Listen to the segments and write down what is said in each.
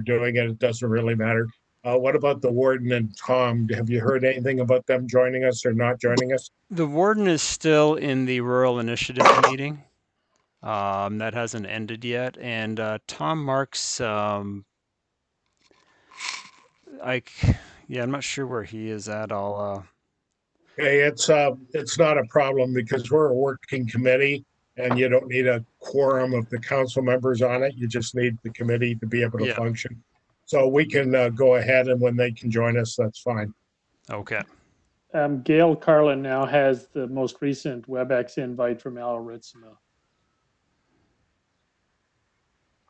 doing it, it doesn't really matter. What about the warden and Tom? Have you heard anything about them joining us or not joining us? The warden is still in the rural initiative meeting. That hasn't ended yet. And Tom Marks, I'm not sure where he is at. Okay, it's not a problem because we're a working committee and you don't need a quorum of the council members on it. You just need the committee to be able to Yeah. function. So we can go ahead, and when they can join us, that's fine. Okay. Gail Carlin now has the most recent WebEx invite from Al Ritzma.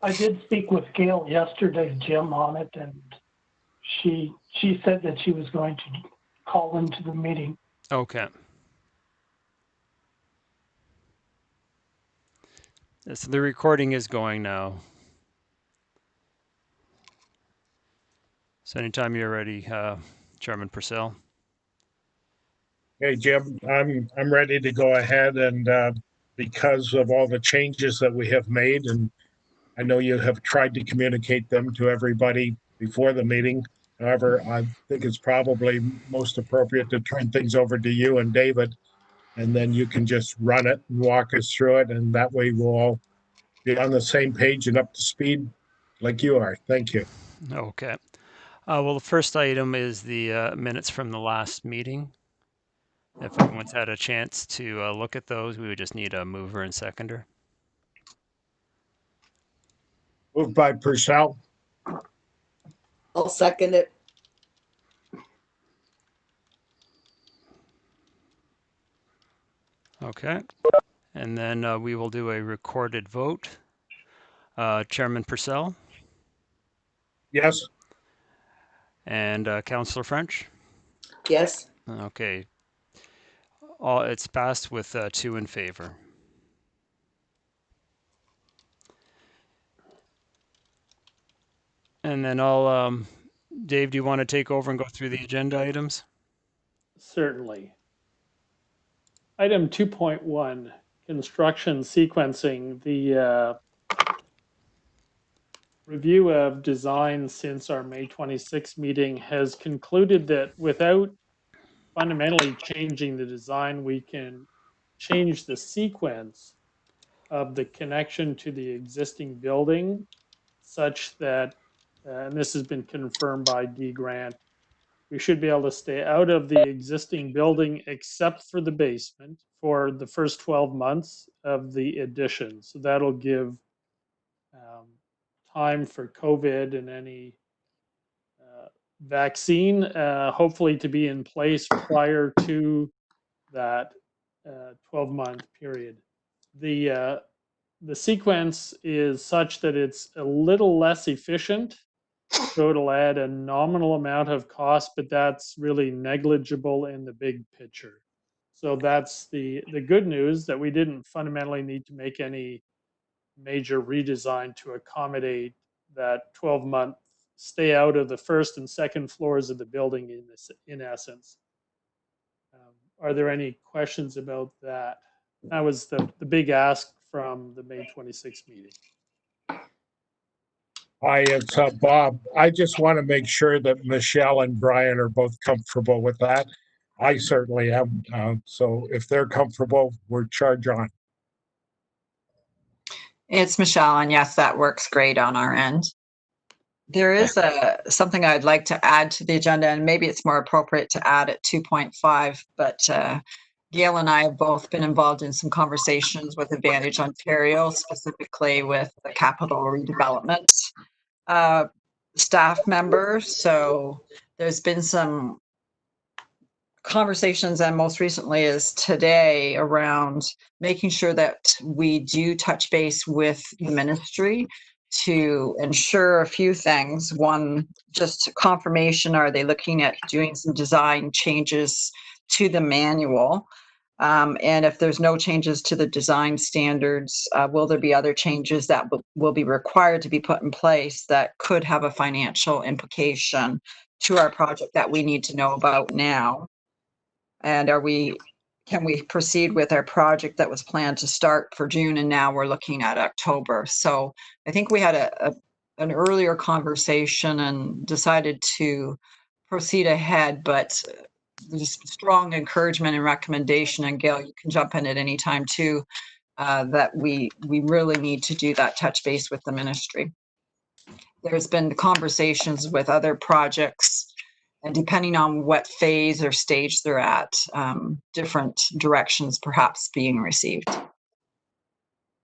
I did speak with Gail yesterday, Jim, on it, and she said that she was going to call into the meeting. Okay. So the recording is going now. So anytime you're ready, Chairman Purcell. Hey, Jim, I'm ready to go ahead, and because of all the changes that we have made, and I know you have tried to communicate them to everybody before the meeting. However, I think it's probably most appropriate to turn things over to you and David, and then you can just run it and walk us through it, and that way we'll all be on the same page and up to speed like you are. Thank you. Okay. Well, the first item is the minutes from the last meeting. If everyone's had a chance to look at those, we would just need a mover and seconder. Moved by Purcell. I'll second it. Okay. And then we will do a recorded vote. Chairman Purcell? Yes. And Councillor French? Yes. Okay. It's passed with 2 in favor. And then Dave, do you want to take over and go through the agenda items? Certainly. Item 2.1, construction sequencing. The review of design since our May 26th meeting has concluded that without fundamentally changing the design, we can change the sequence of the connection to the existing building such that, and this has been confirmed by D Grant, we should be able to stay out of the existing building except for the basement for the first 12 months of the addition. So that'll give time for COVID and any vaccine, hopefully to be in place prior to that 12-month period. The sequence is such that it's a little less efficient, so it'll add a nominal amount of cost, but that's really negligible in the big picture. So that's the good news, that we didn't fundamentally need to make any major redesign to accommodate that 12-month stay out of the first and second floors of the building in essence. Are there any questions about that? That was the big ask from the May 26th meeting. Hi, it's Bob. I just want to make sure that Michelle and Brian are both comfortable with that. I certainly am. So if they're comfortable, we're charge on. It's Michelle, and yes, that works great on our end. There is something I'd like to add to the agenda, and maybe it's more appropriate to add at 2.5, but Gail and I have both been involved in some conversations with Advantage Ontario, specifically with the capital redevelopment staff members. So there's been some conversations, and most recently is today, around making sure that we do touch base with the ministry to ensure a few things. One, just confirmation, are they looking at doing some design changes to the manual? And if there's no changes to the design standards, will there be other changes that will be required to be put in place that could have a financial implication to our project that we need to know about now? And can we proceed with our project that was planned to start for June, and now we're looking at October? So I think we had a an earlier conversation and decided to proceed ahead, but there's strong encouragement and recommendation, and Gail, you can jump in at any time too, that we really need to do that touch base with the ministry. There's been conversations with other projects, and depending on what phase or stage they're at, different directions perhaps being received.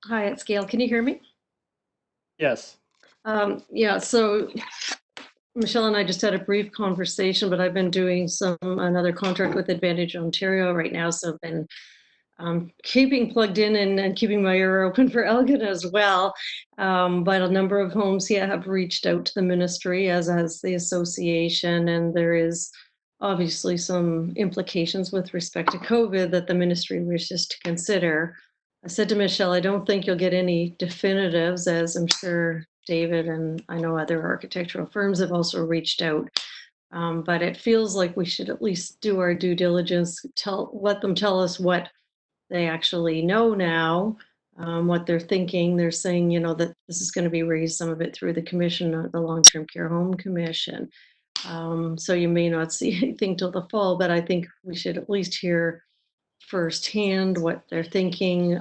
Hi, it's Gail. Can you hear me? Yes. Yeah, so Michelle and I just had a brief conversation, but I've been doing another contract with Advantage Ontario right now, so I've been keeping plugged in and keeping my ear open for Elgin as well. But a number of homes here have reached out to the ministry, as has the association, and there is obviously some implications with respect to COVID that the ministry wishes to consider. I said to Michelle, I don't think you'll get any definitives, as I'm sure David and I know other architectural firms have also reached out. But it feels like we should at least do our due diligence, let them tell us what they actually know now, what they're thinking. They're saying, you know, that this is going to be raised, some of it through the commission, the Long-Term Care Home Commission. So you may not see anything till the fall, but I think we should at least hear firsthand what they're thinking.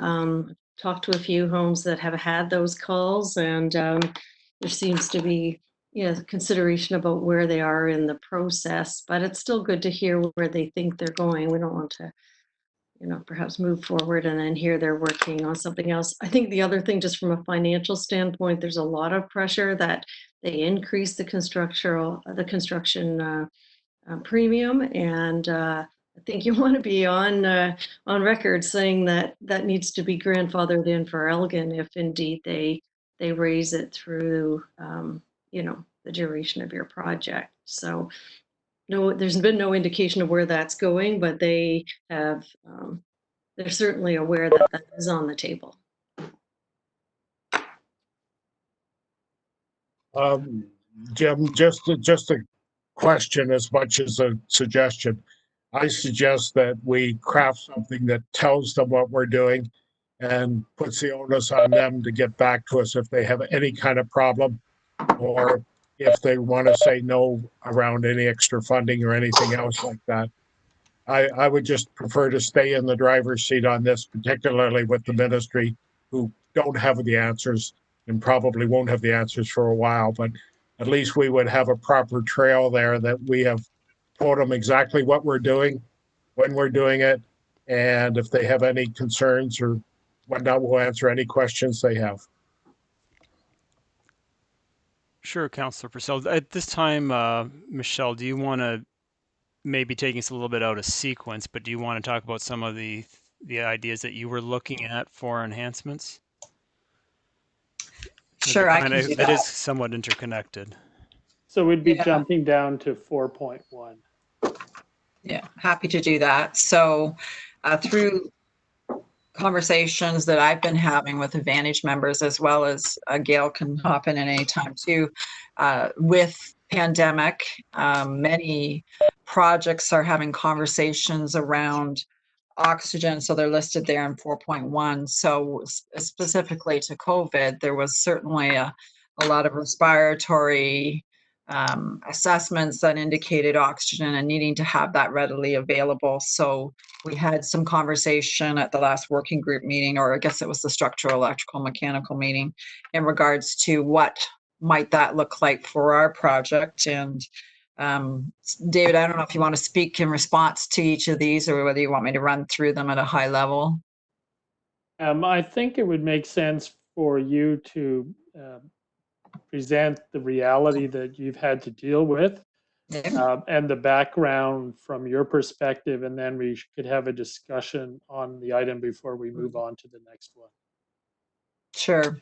Talk to a few homes that have had those calls, and there seems to be consideration about where they are in the process, but it's still good to hear where they think they're going. We don't want to, you know, perhaps move forward and then hear they're working on something else. I think the other thing, just from a financial standpoint, there's a lot of pressure that they increase the construction premium, and I think you want to be on record saying that that needs to be grandfathered in for Elgin if indeed they raise it through you know, the duration of your project. So no, there's been no indication of where that's going, but they have they're certainly aware that that is on the table. Jim, just a question as much as a suggestion. I suggest that we craft something that tells them what we're doing and puts the onus on them to get back to us if they have any kind of problem, or if they want to say no around any extra funding or anything else like that. I would just prefer to stay in the driver's seat on this, particularly with the ministry, who don't have the answers and probably won't have the answers for a while, but at least we would have a proper trail there that we have told them exactly what we're doing, when we're doing it, and if they have any concerns or whatnot, we'll answer any questions they have. Sure, Councillor Purcell. At this time, Michelle, do you want to, maybe taking us a little bit out of sequence, but do you want to talk about some of the ideas that you were looking at for enhancements? Sure, I can do It that. is somewhat interconnected. So we'd be Yeah. jumping down to 4.1. Yeah, happy to do that. So through conversations that I've been having with Advantage members, as well as Gail can hop in at any time too, with pandemic, many projects are having conversations around oxygen, so they're listed there in 4.1. So specifically to COVID, there was certainly a lot of respiratory assessments that indicated oxygen and needing to have that readily available. So we had some conversation at the last working group meeting, or I guess it was the structural, electrical, mechanical meeting, in regards to what might that look like for our project. And David, I don't know if you want to speak in response to each of these, or whether you want me to run through them at a high level. I think it would make sense for you to present the reality that you've had to deal with, Yeah. and the background from your perspective, and then we could have a discussion on the item before we move on to the next one. Sure.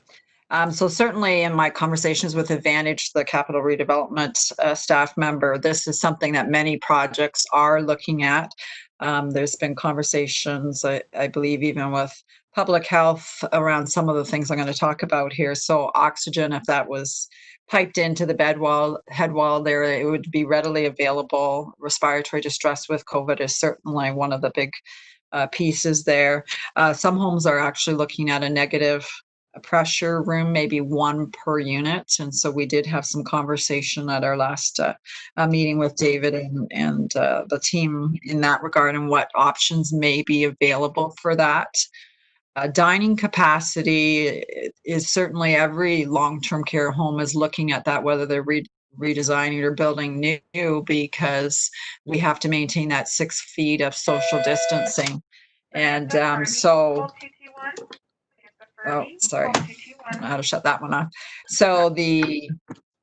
So certainly in my conversations with Advantage, the capital redevelopment staff member, this is something that many projects are looking at. There's been conversations, I believe, even with public health around some of the things I'm going to talk about here. So oxygen, if that was piped into the head wall there, it would be readily available. Respiratory distress with COVID is certainly one of the big pieces there. Some homes are actually looking at a negative pressure room, maybe one per unit. And so we did have some conversation at our last meeting with David and the team in that regard, and what options may be available for that. Dining capacity is certainly, every long-term care home is looking at that, whether they're redesigning or building new, because we have to maintain that 6 feet of social distancing. And so, oh, sorry, I don't know how to shut that one off. So we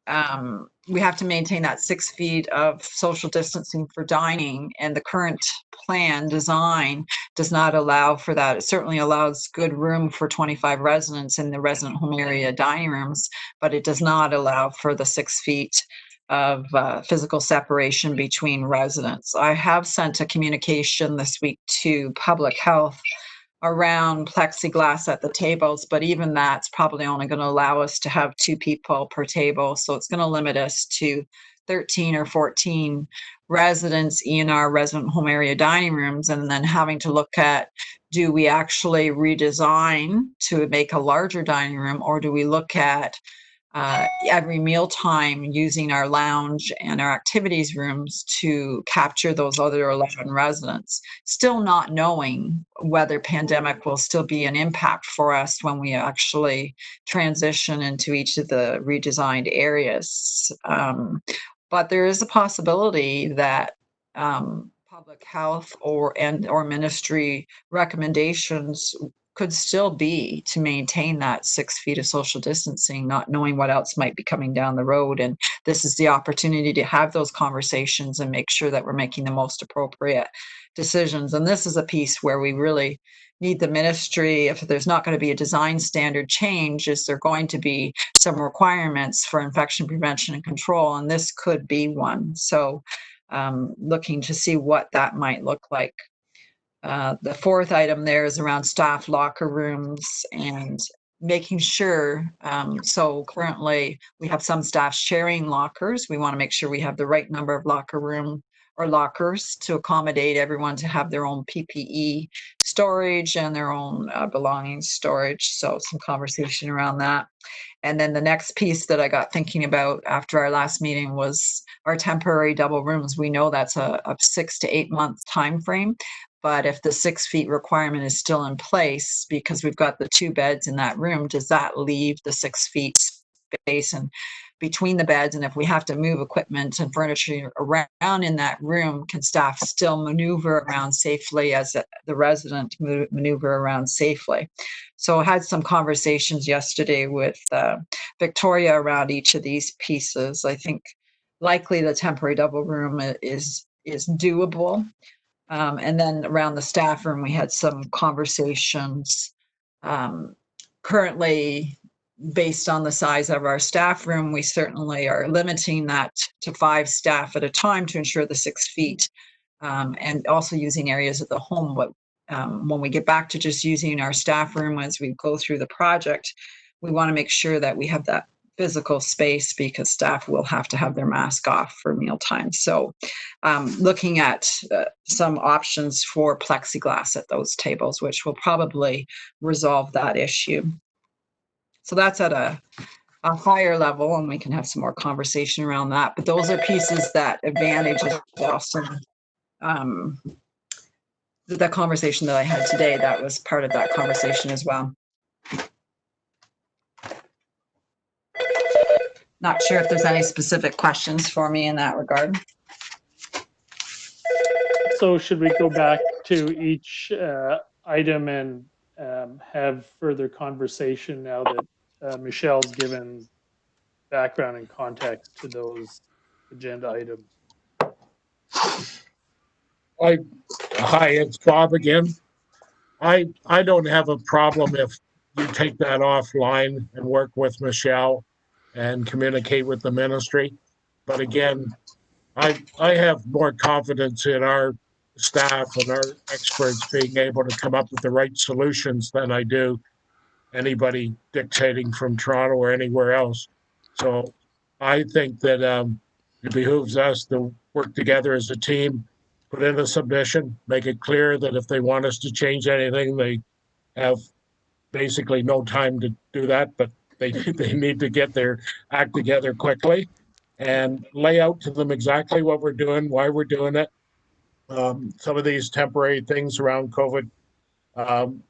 have to maintain that 6 feet of social distancing for dining, and the current plan design does not allow for that. It certainly allows good room for 25 residents in the resident home area dining rooms, but it does not allow for the 6 feet of physical separation between residents. I have sent a communication this week to public health around plexiglass at the tables, but even that's probably only going to allow us to have 2 people per table. So it's going to limit us to 13 or 14 residents in our resident home area dining rooms, and then having to look at, do we actually redesign to make a larger dining room, or do we look at every mealtime using our lounge and our activities rooms to capture those other 11 residents, still not knowing whether pandemic will still be an impact for us when we actually transition into each of the redesigned areas. But there is a possibility that public health or ministry recommendations could still be to maintain that 6 feet of social distancing, not knowing what else might be coming down the road. And this is the opportunity to have those conversations and make sure that we're making the most appropriate decisions. And this is a piece where we really need the ministry. If there's not going to be a design standard change, is there going to be some requirements for infection prevention and control? And this could be one. So looking to see what that might look like. The fourth item there is around staff locker rooms and making sure. So currently we have some staff sharing lockers. We want to make sure we have the right number of locker room or lockers to accommodate everyone to have their own PPE storage and their own belongings storage. So some conversation around that. And then the next piece that I got thinking about after our last meeting was our temporary double rooms. We know that's a 6 to 8 month time frame. But if the 6 feet requirement is still in place, because we've got the 2 beds in that room, does that leave the 6 feet space and between the beds? And if we have to move equipment and furniture around in that room, can staff still maneuver around safely as the resident maneuver around safely? So I had some conversations yesterday with Victoria around each of these pieces. I think likely the temporary double room is doable. And then around the staff room, we had some conversations. Currently, based on the size of our staff room, we certainly are limiting that to 5 staff at a time to ensure the 6 feet, and also using areas of the home. But when we get back to just using our staff room as we go through the project, we want to make sure that we have that physical space, because staff will have to have their mask off for mealtime. So looking at some options for plexiglass at those tables, which will probably resolve that issue. So that's at a higher level, and we can have some more conversation around that. But those are pieces that advantage us. And the conversation that I had today, that was part of that conversation as well. Not sure if there's any specific questions for me in that regard. So should we go back to each item and have further conversation now that Michelle's given background and context to those agenda items? Hi, it's Bob again. I don't have a problem if you take that offline and work with Michelle and communicate with the ministry. But again, I have more confidence in our staff and our experts being able to come up with the right solutions than I do anybody dictating from Toronto or anywhere else. So I think that it behooves us to work together as a team, put in a submission, make it clear that if they want us to change anything, they have basically no time to do that, but they need to get their act together quickly and lay out to them exactly what we're doing, why we're doing it. Some of these temporary things around COVID, um,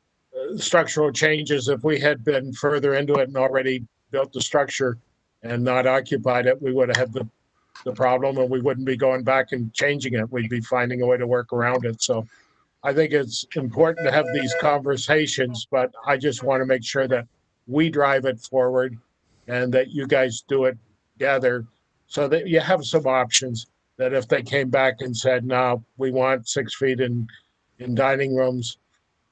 structural changes, if we had been further into it and already built the structure and not occupied it, we would have had the problem and we wouldn't be going back and changing it. We'd be finding a way to work around it. So I think it's important to have these conversations, but I just want to make sure that we drive it forward and that you guys do it together so that you have some options that if they came back and said, no, we want 6 feet in dining rooms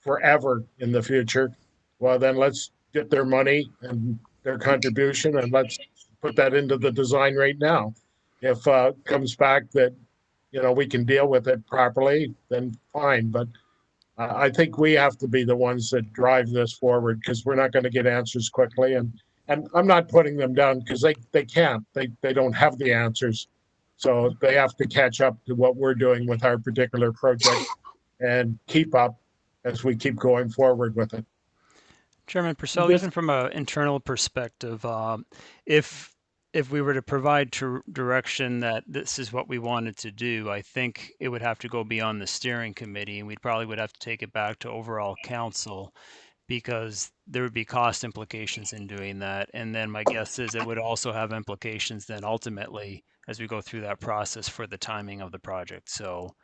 forever in the future, well, then let's get their money and their contribution and let's put that into the design right now. If comes back that, we can deal with it properly, then fine. But I think we have to be the ones that drive this forward because we're not going to get answers quickly. And I'm not putting them down because they can't. They don't have the answers. So they have to catch up to what we're doing with our particular project and keep up as we keep going forward with it. Chairman Purcell, This- even from an internal perspective, if we were to provide direction that this is what we wanted to do, I think it would have to go beyond the steering committee, and we probably would have to take it back to overall council because there would be cost implications in doing that. And then my guess is it would also have implications then ultimately as we go through that process for the timing of the project. So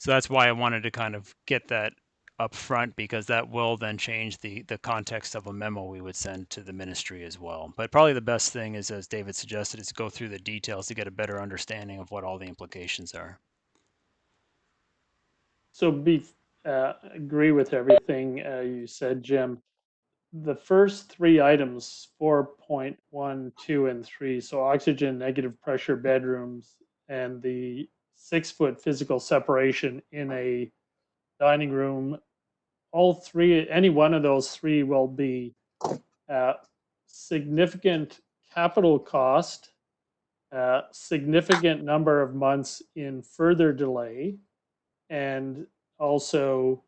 that's why I wanted to kind of get that up front because that will then change the context of a memo we would send to the ministry as well. But probably the best thing is, as David suggested, is go through the details to get a better understanding of what all the implications are. So agree with everything you said, Jim. The first three items, 4.1, 2, and 3, so oxygen, negative pressure bedrooms, and the 6-foot physical separation in a dining room, all three, any one of those three will be significant capital cost, significant number of months in further delay, and also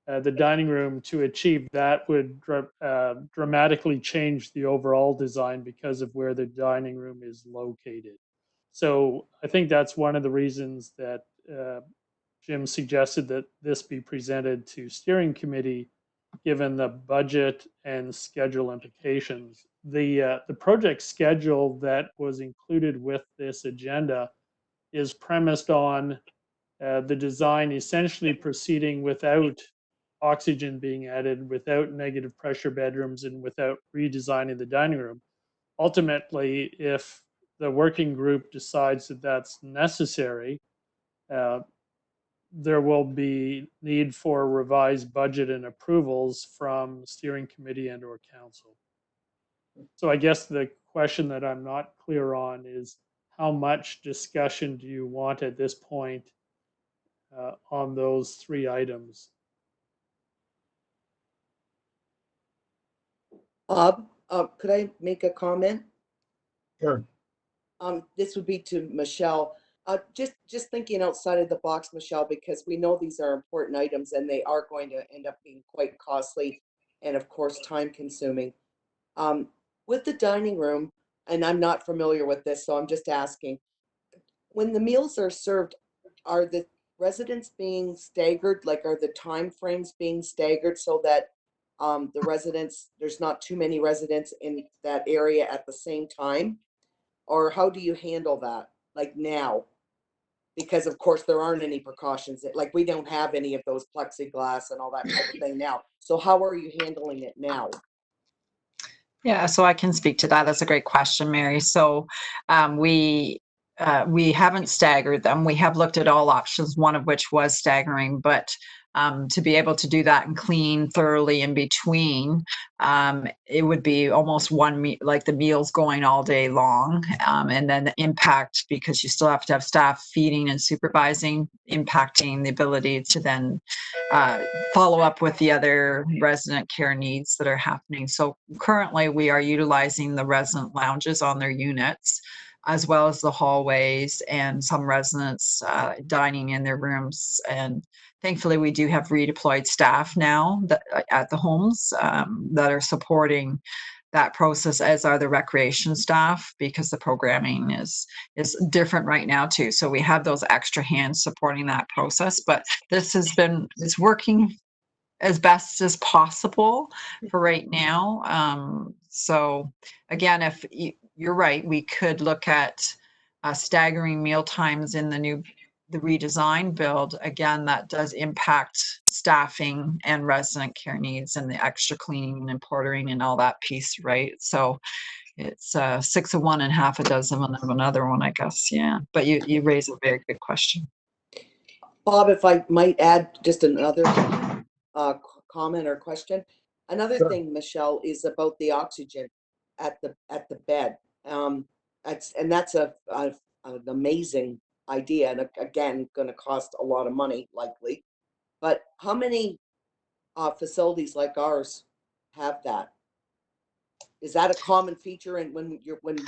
the dining room to achieve that would dramatically change the overall design because of where the dining room is located. So I think that's one of the reasons that Jim suggested that this be presented to steering committee, given the budget and schedule implications. The project schedule that was included with this agenda is premised on the design essentially proceeding without oxygen being added, without negative pressure bedrooms, and without redesigning the dining room. Ultimately, if the working group decides that that's necessary, there will be need for revised budget and approvals from steering committee and or council. So I guess the question that I'm not clear on is how much discussion do you want at this point on those three items? Bob, could I make a comment? Sure. This would be to Michelle. Just thinking outside of the box, Michelle, because we know these are important items and they are going to end up being quite costly and of course time consuming. With the dining room, and I'm not familiar with this, so I'm just asking, when the meals are served, are the residents being staggered? Like, are the time frames being staggered so that the residents, there's not too many residents in that area at the same time? Or how do you handle that, like now? Because of course there aren't any precautions, like we don't have any of those plexiglass and all that type of thing now. So how are you handling it now? Yeah, so I can speak to that. That's a great question, Mary. So we haven't staggered them. We have looked at all options, one of which was staggering, but to be able to do that and clean thoroughly in between, it would be almost like the meals going all day long. And then the impact, because you still have to have staff feeding and supervising, impacting the ability to then follow up with the other resident care needs that are happening. So currently we are utilizing the resident lounges on their units. as well as the hallways, and some residents dining in their rooms. And thankfully, we do have redeployed staff now that, at the homes that are supporting that process, as are the recreation staff, because the programming is different right now too. So we have those extra hands supporting that process, but it's working as best as possible for right now. So again, if you're right, we could look at staggering meal times in the redesign build. Again, that does impact staffing and resident care needs and the extra cleaning and portering and all that piece, right? So it's 6 of one and half a dozen of another one, I guess. Yeah, but you raise a very good question. Bob, if I might add just another comment or question. Another Sure. thing, Michelle, is about the oxygen at the bed. That's an amazing idea, and again, going to cost a lot of money, likely. But how many facilities like ours have that? Is that a common feature in when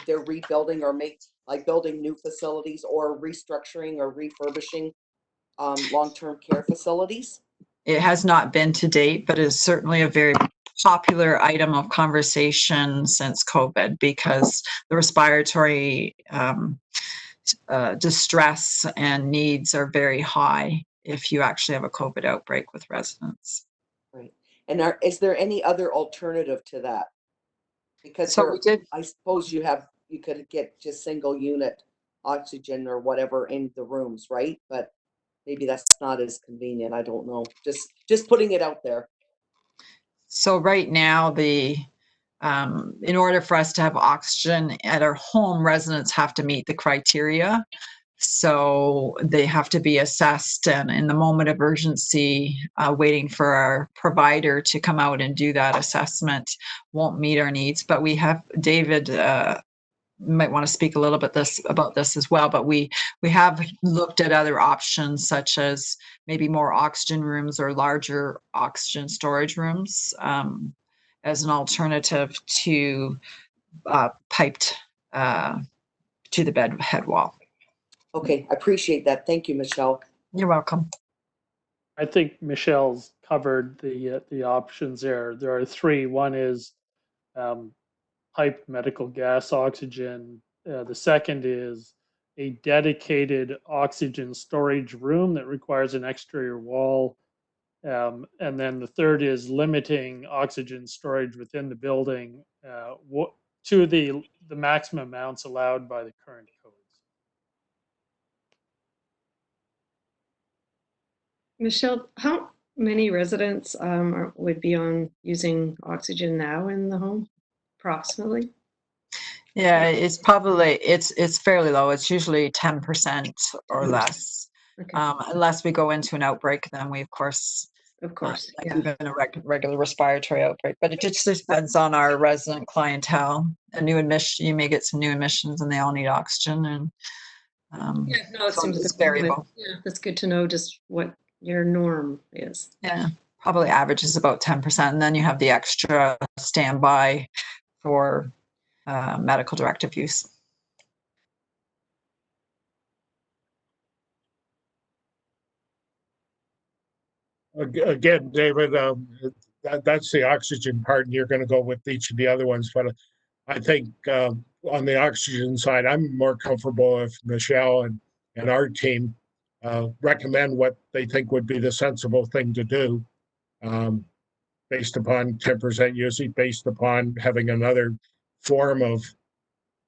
they're rebuilding or building new facilities or restructuring or refurbishing long-term care facilities? It has not been to date, but is certainly a very popular item of conversation since COVID, because the respiratory distress and needs are very high if you actually have a COVID outbreak with residents. Right. And is there any other alternative to that? Because So we did. I suppose you could get just single unit oxygen or whatever in the rooms, right? But maybe that's not as convenient. I don't know. Just putting it out there. So right now, in order for us to have oxygen at our home, residents have to meet the criteria. So they have to be assessed, and in the moment of urgency, waiting for our provider to come out and do that assessment won't meet our needs. But we have David might want to speak a little bit about this as well. But we have looked at other options, such as maybe more oxygen rooms or larger oxygen storage rooms as an alternative to piped to the bed head wall. Okay, I appreciate that. Thank you, Michelle. You're welcome. I think Michelle's covered the options there. There are three. One is piped medical gas oxygen. The second is a dedicated oxygen storage room that requires an exterior wall. And then the third is limiting oxygen storage within the building to the maximum amounts allowed by the current codes. Michelle, how many residents would be on using oxygen now in the home, approximately? Yeah, it's fairly low. It's usually 10% or less. Okay. Unless we go into an outbreak, then we of course, like yeah. even a regular respiratory outbreak. But it just depends on our resident clientele. A new admission, you may get some new admissions, and they all need oxygen, and Yeah, no, it so seems it's variable. Yeah, that's good to know just what your norm is. Yeah, probably averages about 10%, and then you have the extra standby for medical directive use. Again, David, that's the oxygen part, and you're going to go with each of the other ones. But I think on the oxygen side, I'm more comfortable if Michelle and our team recommend what they think would be the sensible thing to do, based upon 10% usage, based upon having another form of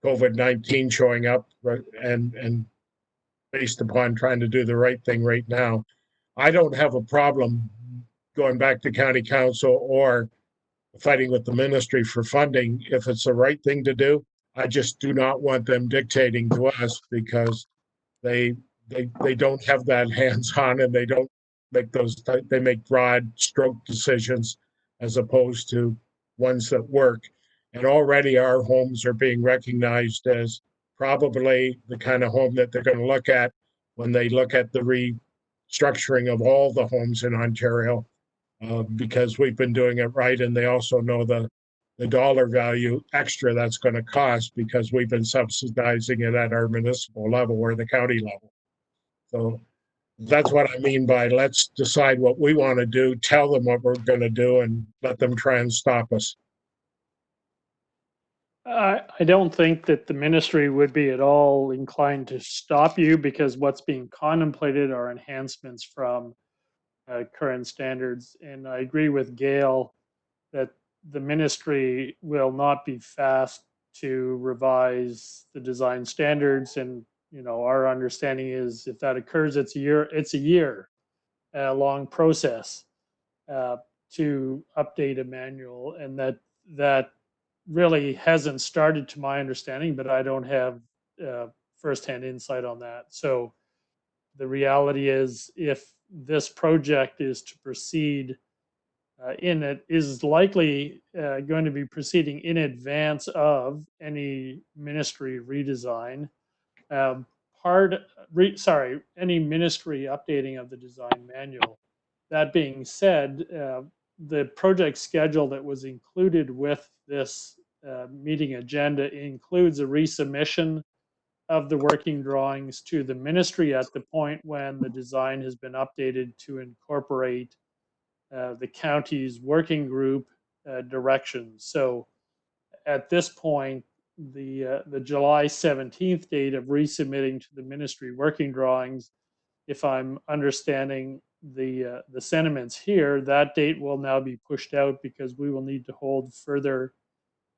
COVID-19 showing up, and based upon trying to do the right thing right now. I don't have a problem going back to county council or fighting with the ministry for funding if it's the right thing to do. I just do not want them dictating to us, because they don't have that hands-on, and they don't make they make broad stroke decisions as opposed to ones that work. And already our homes are being recognized as probably the kind of home that they're going to look at when they look at the restructuring of all the homes in Ontario, because we've been doing it right, and they also know the the dollar value extra that's going to cost because we've been subsidizing it at our municipal level or the county level. So that's what I mean by let's decide what we want to do, tell them what we're going to do, and let them try and stop us. I don't think that the ministry would be at all inclined to stop you, because what's being contemplated are enhancements from current standards. And I agree with Gail that the ministry will not be fast to revise the design standards. And, our understanding is if that occurs, it's a year long process to update a manual. And that really hasn't started to my understanding, but I don't have firsthand insight on that. So the reality is, if this project is to proceed in it, is likely going to be proceeding in advance of any ministry redesign. Um, any ministry updating of the design manual. That being said, the project schedule that was included with this meeting agenda includes a resubmission of the working drawings to the ministry at the point when the design has been updated to incorporate the county's working group directions. So at this point, the July 17th date of resubmitting to the ministry working drawings, if I'm understanding the sentiments here, that date will now be pushed out because we will need to hold further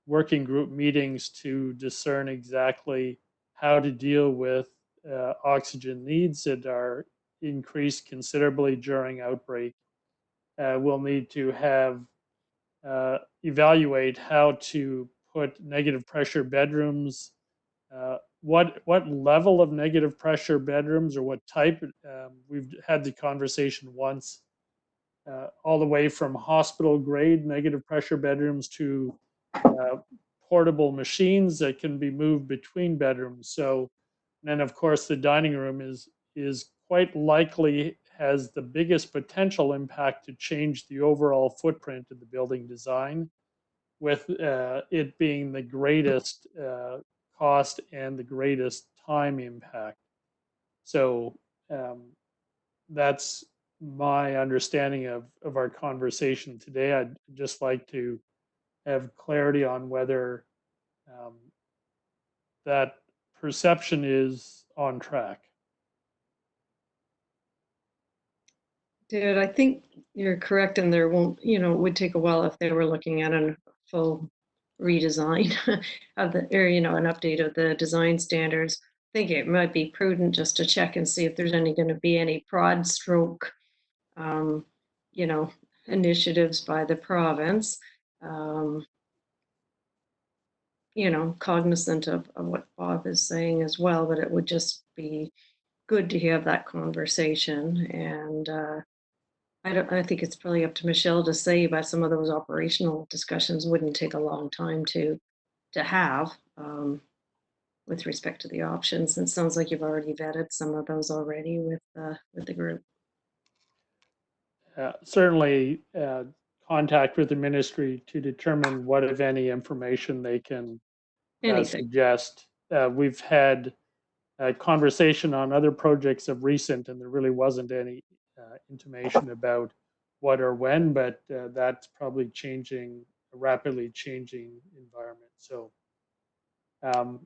working group meetings to discern exactly how to deal with oxygen needs that are increased considerably during outbreak. We'll need to have evaluate how to put negative pressure bedrooms, what level of negative pressure bedrooms or what type. We've had the conversation once, all the way from hospital grade negative pressure bedrooms to portable machines that can be moved between bedrooms. So, and then of course the dining room is quite likely has the biggest potential impact to change the overall footprint of the building design, with it being the greatest cost and the greatest time impact. So that's my understanding of our conversation today. I'd just like to have clarity on whether that perception is on track. David, I think you're correct, and there won't, it would take a while if they were looking at a full redesign of the, or, an update of the design standards. I think it might be prudent just to check and see if there's going to be any broad stroke, initiatives by the province, cognizant of what Bob is saying as well, but it would just be good to have that conversation. And I think it's probably up to Michelle to say, but some of those operational discussions wouldn't take a long time to have with respect to the options. And it sounds like you've already vetted some of those already with the group. Certainly contact with the ministry to determine what, if any, information they can suggest. We've had a conversation on other projects of recent, and there really wasn't any intimation about what or when, but that's probably changing, a rapidly changing environment. So I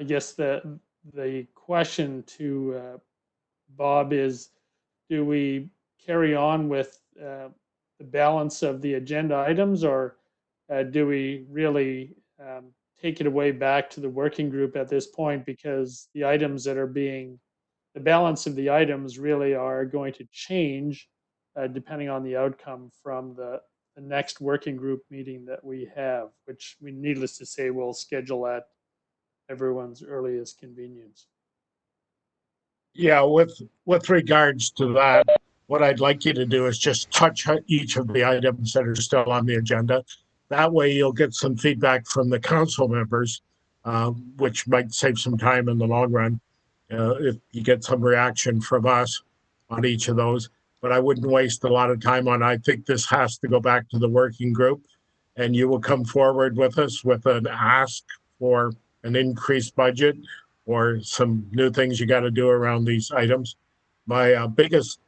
guess the question to Bob is, do we carry on with the balance of the agenda items, or do we really take it away back to the working group at this point, because the items that are the balance of the items really are going to change depending on the outcome from the next working group meeting that we have, which, we needless to say, we'll schedule at everyone's earliest convenience. Yeah, with regards to that, what I'd like you to do is just touch each of the items that are still on the agenda. That way you'll get some feedback from the council members, which might save some time in the long run. If you get some reaction from us on each of those. but I wouldn't waste a lot of time on. I think this has to go back to the working group, and you will come forward with us with an ask for an increased budget or some new things you got to do around these items. My biggest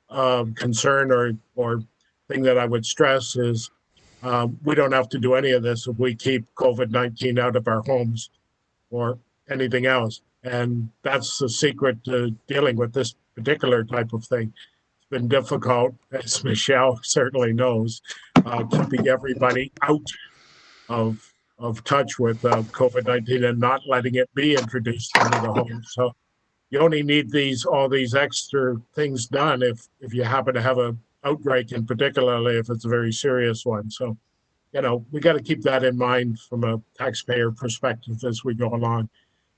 concern or thing that I would stress is we don't have to do any of this if we keep COVID-19 out of our homes or anything else. And that's the secret to dealing with this particular type of thing. It's been difficult, as Michelle certainly knows, keeping everybody out of touch with COVID-19 and not letting it be introduced into the home. So you only need all these extra things done if you happen to have a outbreak, and particularly if it's a very serious one. So, we got to keep that in mind from a taxpayer perspective as we go along.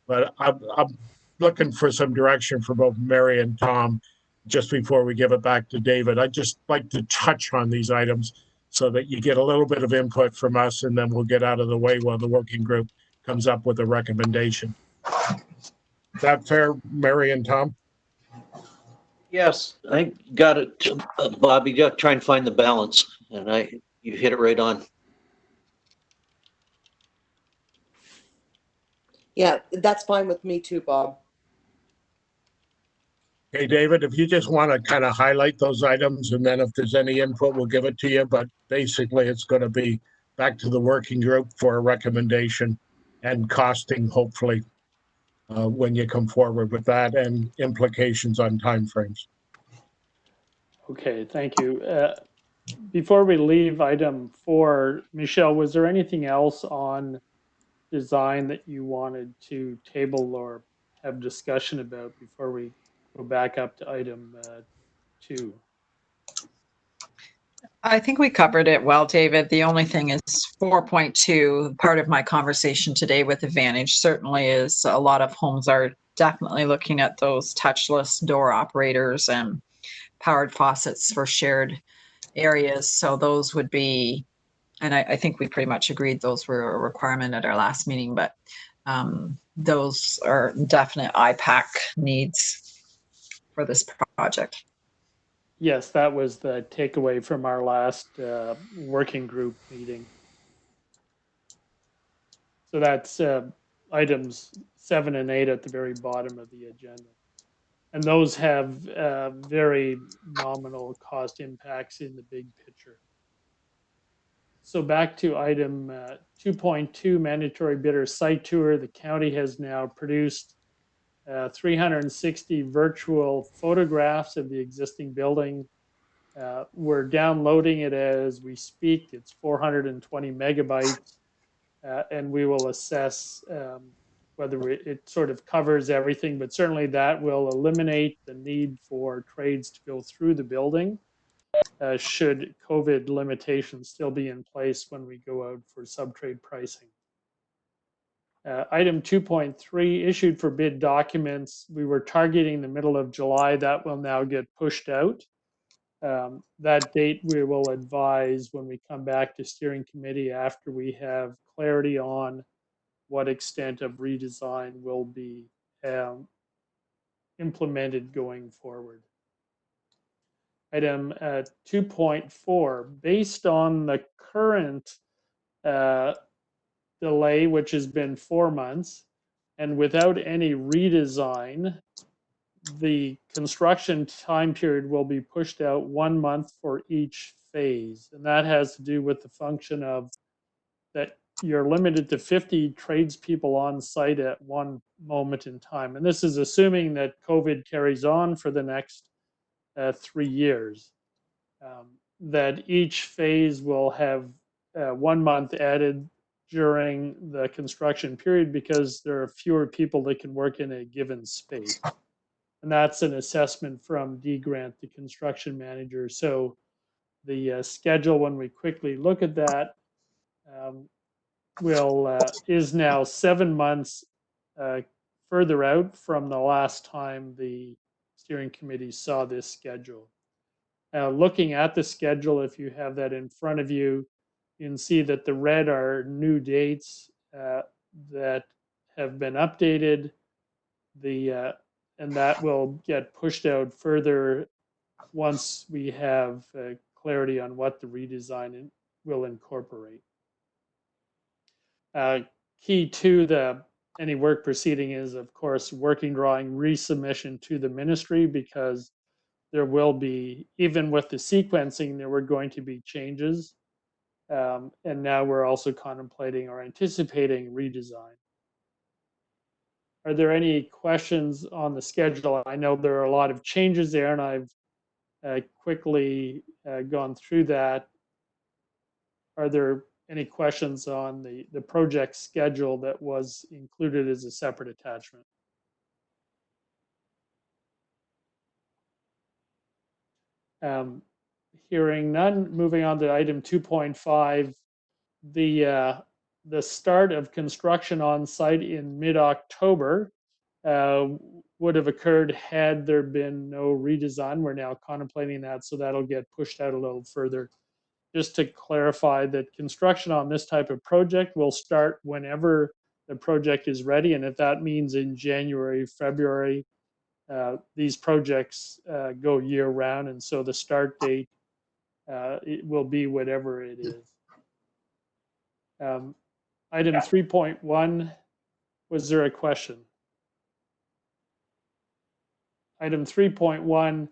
But I'm looking for some direction from both Mary and Tom just before we give it back to David. I'd just like to touch on these items so that you get a little bit of input from us, and then we'll get out of the way while the working group comes up with a recommendation. Is that fair, Mary and Tom? Yes, I got it, Bob. You got to try and find the balance, and you hit it right on. Yeah, that's fine with me too, Bob. Okay, David, if you just want to kind of highlight those items, and then if there's any input, we'll give it to you. But basically, it's going to be back to the working group for a recommendation and costing, hopefully, when you come forward with that, and implications on timeframes. Okay, thank you. Before we leave item 4, Michelle, was there anything else on design that you wanted to table or have discussion about before we go back up to item 2? I think we covered it well, David. The only thing is 4.2, part of my conversation today with Advantage certainly is a lot of homes are definitely looking at those touchless door operators and powered faucets for shared areas. So those would be, and I think we pretty much agreed those were a requirement at our last meeting, but those are definite IPAC needs for this project. Yes, that was the takeaway from our last working group meeting. So that's items 7 and 8 at the very bottom of the agenda. And those have very nominal cost impacts in the big picture. So back to item 2.2, mandatory bidder site tour. The county has now produced 360 virtual photographs of the existing building. We're downloading it as we speak. It's 420 megabytes, and we will assess whether it sort of covers everything, but certainly that will eliminate the need for trades to go through the building should COVID limitations still be in place when we go out for subtrade pricing. Item 2.3, issued for bid documents. We were targeting the middle of July. That will now get pushed out. That date we will advise when we come back to steering committee after we have clarity on what extent of redesign will be implemented going forward. Item 2.4, based on the current delay, which has been 4 months, and without any redesign, the construction time period will be pushed out 1 month for each phase. And that has to do with the function of that you're limited to 50 tradespeople on site at one moment in time. And this is assuming that COVID carries on for the next 3 years. That each phase will have 1 month added during the construction period because there are fewer people that can work in a given space. And that's an assessment from D Grant, the construction manager. So the schedule, when we quickly look at that, is now 7 months further out from the last time the steering committee saw this schedule. Looking at the schedule, if you have that in front of you, you can see that the red are new dates that have been updated. And that will get pushed out further once we have clarity on what the redesign will incorporate. Key to any work proceeding is, of course, working drawing resubmission to the ministry, because there will be, even with the sequencing, there were going to be changes. And now we're also contemplating or anticipating redesign. Are there any questions on the schedule? I know there are a lot of changes there, and I've quickly gone through that. Are there any questions on the project schedule that was included as a separate attachment? Hearing none, moving on to item 2.5, the start of construction on site in mid-October would have occurred had there been no redesign. We're now contemplating that, so that'll get pushed out a little further. Just to clarify that construction on this type of project will start whenever the project is ready, and if that means in January, February, these projects go year round, and so the start date it will be whatever it is. Item 3.1, was there a question? Item 3.1,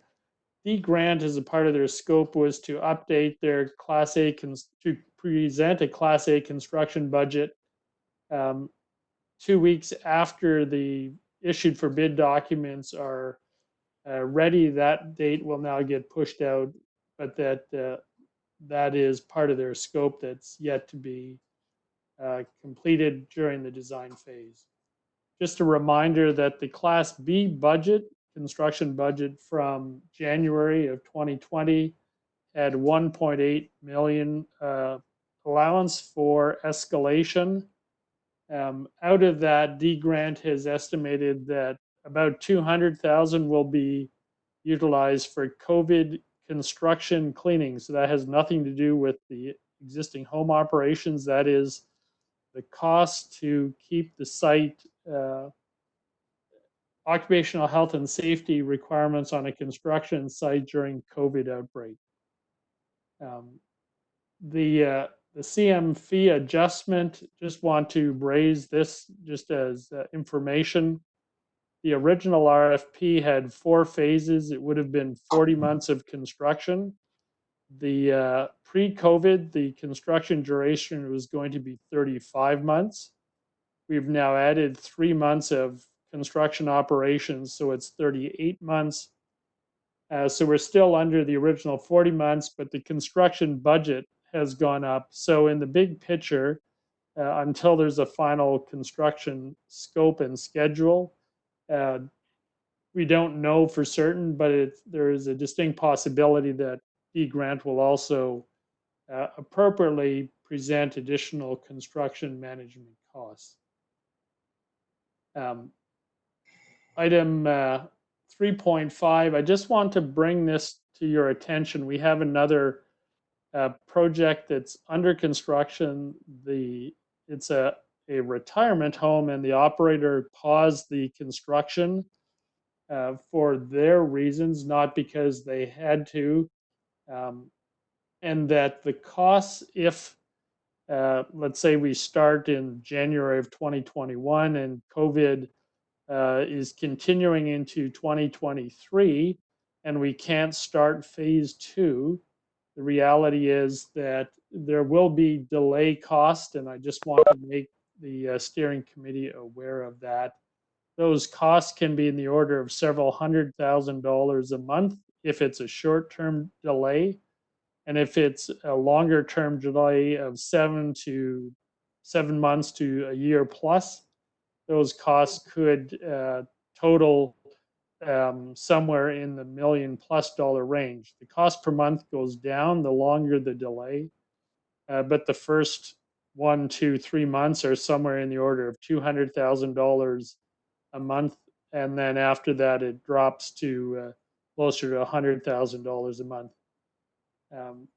the grant as a part of their scope was to update their Class A, to present a Class A construction budget 2 weeks after the issued for bid documents are ready. That date will now get pushed out, but that is part of their scope that's yet to be completed during the design phase. Just a reminder that the Class B budget, construction budget from January of 2020, had 1.8 million allowance for escalation. Out of that, D Grant has estimated that about 200,000 will be utilized for COVID construction cleaning. So that has nothing to do with the existing home operations. That is the cost to keep the site occupational health and safety requirements on a construction site during COVID outbreak. The CM fee adjustment, just want to raise this just as information. The original RFP had 4 phases. It would have been 40 months of construction. The pre-COVID, the construction duration was going to be 35 months. We've now added 3 months of construction operations, so it's 38 months. So we're still under the original 40 months, but the construction budget has gone up. So in the big picture, until there's a final construction scope and schedule, we don't know for certain, but there is a distinct possibility that D Grant will also appropriately present additional construction management costs. Item 3.5, I just want to bring this to your attention. We have another project that's under construction. It's a retirement home, and the operator paused the construction for their reasons, not because they had to. And that the costs, if let's say we start in January of 2021 and COVID is continuing into 2023, and we can't start phase 2, the reality is that there will be delay cost, and I just want to make the steering committee aware of that. Those costs can be in the order of several $100,000 a month if it's a short-term delay, and if it's a longer-term delay of 7 months to a year plus, those costs could total somewhere in the $1 million+ range. The cost per month goes down the longer the delay, but the first 1, 2, 3 months are somewhere in the order of $200,000 a month, and then after that it drops to closer to $100,000 a month.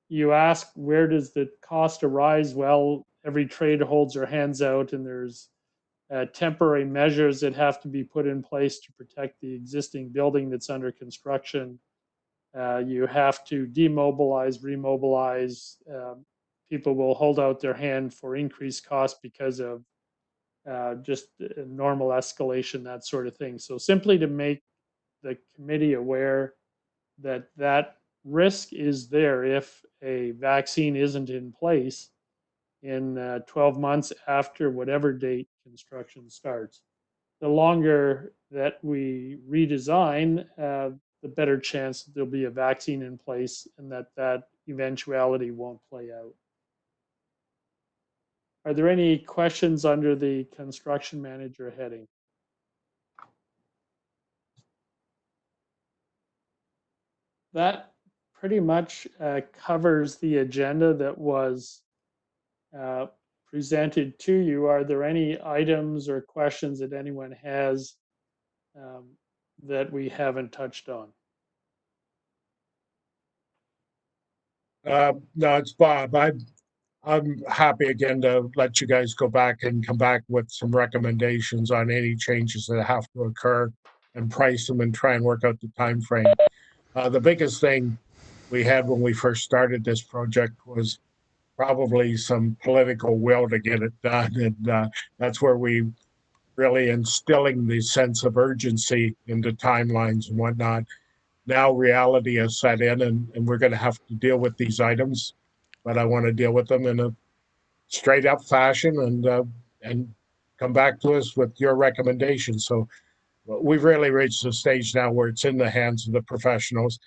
You ask, where does the cost arise? Well, every trade holds their hands out, and there's temporary measures that have to be put in place to protect the existing building that's under construction. You have to demobilize, remobilize. People will hold out their hand for increased costs because of just normal escalation, that sort of thing. So simply to make the committee aware that that risk is there if a vaccine isn't in place in 12 months after whatever date construction starts. The longer that we redesign, the better chance that there'll be a vaccine in place and that that eventuality won't play out. Are there any questions under the construction manager heading? That pretty much covers the agenda that was presented to you. Are there any items or questions that anyone has that we haven't touched on? No, it's Bob. I'm happy again to let you guys go back and come back with some recommendations on any changes that have to occur and price them and try and work out the time frame. The biggest thing we had when we first started this project was probably some political will to get it done. And that's where we really instilling the sense of urgency into timelines and whatnot. Now reality has set in and we're going to have to deal with these items, but I want to deal with them in a straight up fashion and come back to us with your recommendations. So we've really reached a stage now where it's in the hands of the professionals.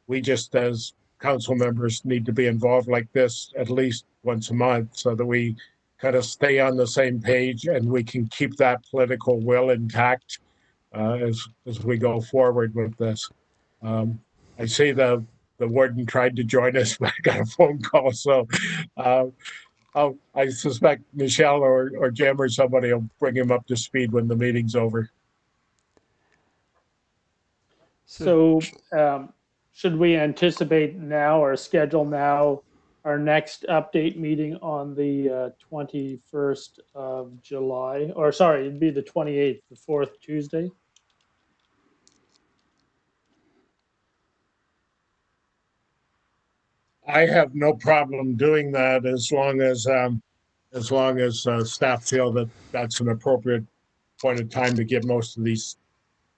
We just, as council members, need to be involved like this at least once a month so that we kind of stay on the same page and we can keep that political will intact as we go forward with this. I see the warden tried to join us, but I got a phone call. So I suspect Michelle or Jim or somebody will bring him up to speed when the meeting's over. So should we anticipate now or schedule now our next update meeting on the 21st of July? Or sorry, it'd be the 28th, the fourth Tuesday? I have no problem doing that as long as staff feel that that's an appropriate point of time to get most of these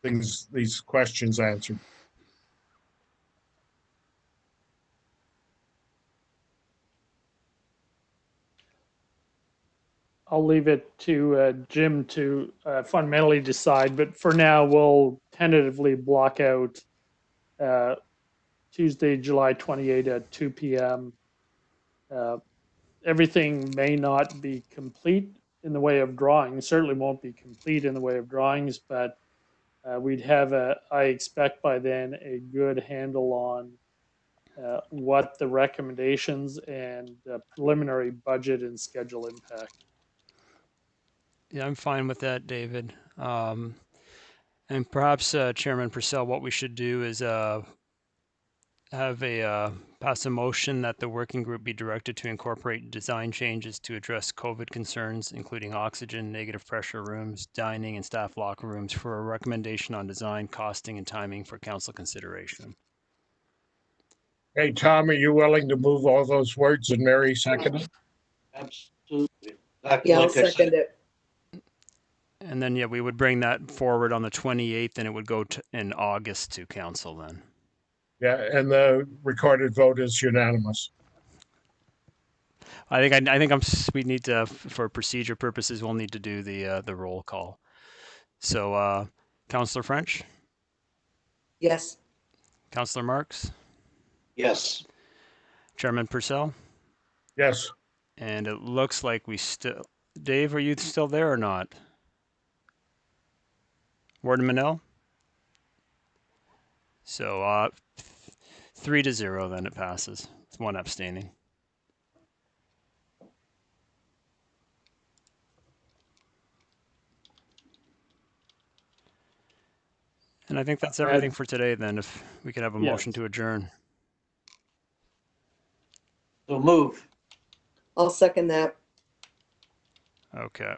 things, these questions answered. I'll leave it to Jim to fundamentally decide, but for now, we'll tentatively block out Tuesday, July 28 at 2 p.m. Everything may not be complete in the way of drawings, certainly won't be complete in the way of drawings, but we'd have, I expect by then, a good handle on what the recommendations and preliminary budget and schedule impact. Yeah, I'm fine with that, David. And perhaps Chairman Purcell, what we should do is pass a motion that the working group be directed to incorporate design changes to address COVID concerns, including oxygen, negative pressure rooms, dining, and staff locker rooms, for a recommendation on design, costing, and timing for council consideration. Hey, Tom, are you willing to move all those words and Mary second? Absolutely. Yeah, I'll Like I said, second it. And then, yeah, we would bring that forward on the 28th, and it would go in August to council then. Yeah, and the recorded vote is unanimous. I think we need to, for procedure purposes, we'll need to do the roll call. So, Councillor French, Yes. Councillor Marks, yes. Chairman Purcell, Yes. and it looks like we still. Dave, are you still there or not? Warden Manel? So 3-0, then it passes. It's one abstaining. And I think that's everything for today then, if we could have a motion to adjourn. So move. I'll second that. Okay.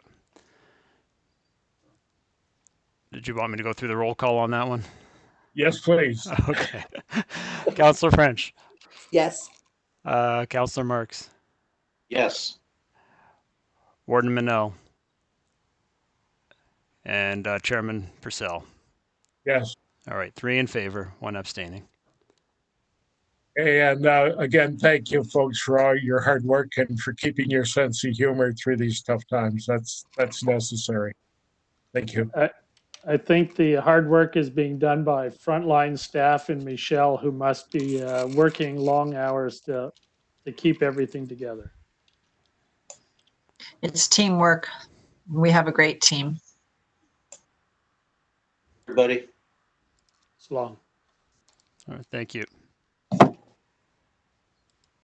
Did you want me to go through the roll call on that one? Yes, please. Okay. Councillor French, Yes. Councillor Marks, Yes. Warden Minot, and Chairman Purcell. Yes. All right, 3 in favor, 1 abstaining. And again, thank you folks for all your hard work and for keeping your sense of humor through these tough times. That's necessary. Thank you. I think the hard work is being done by frontline staff in Michelle, who must be working long hours to keep everything together. It's teamwork. We have a great team. Everybody. It's long. All right, thank you.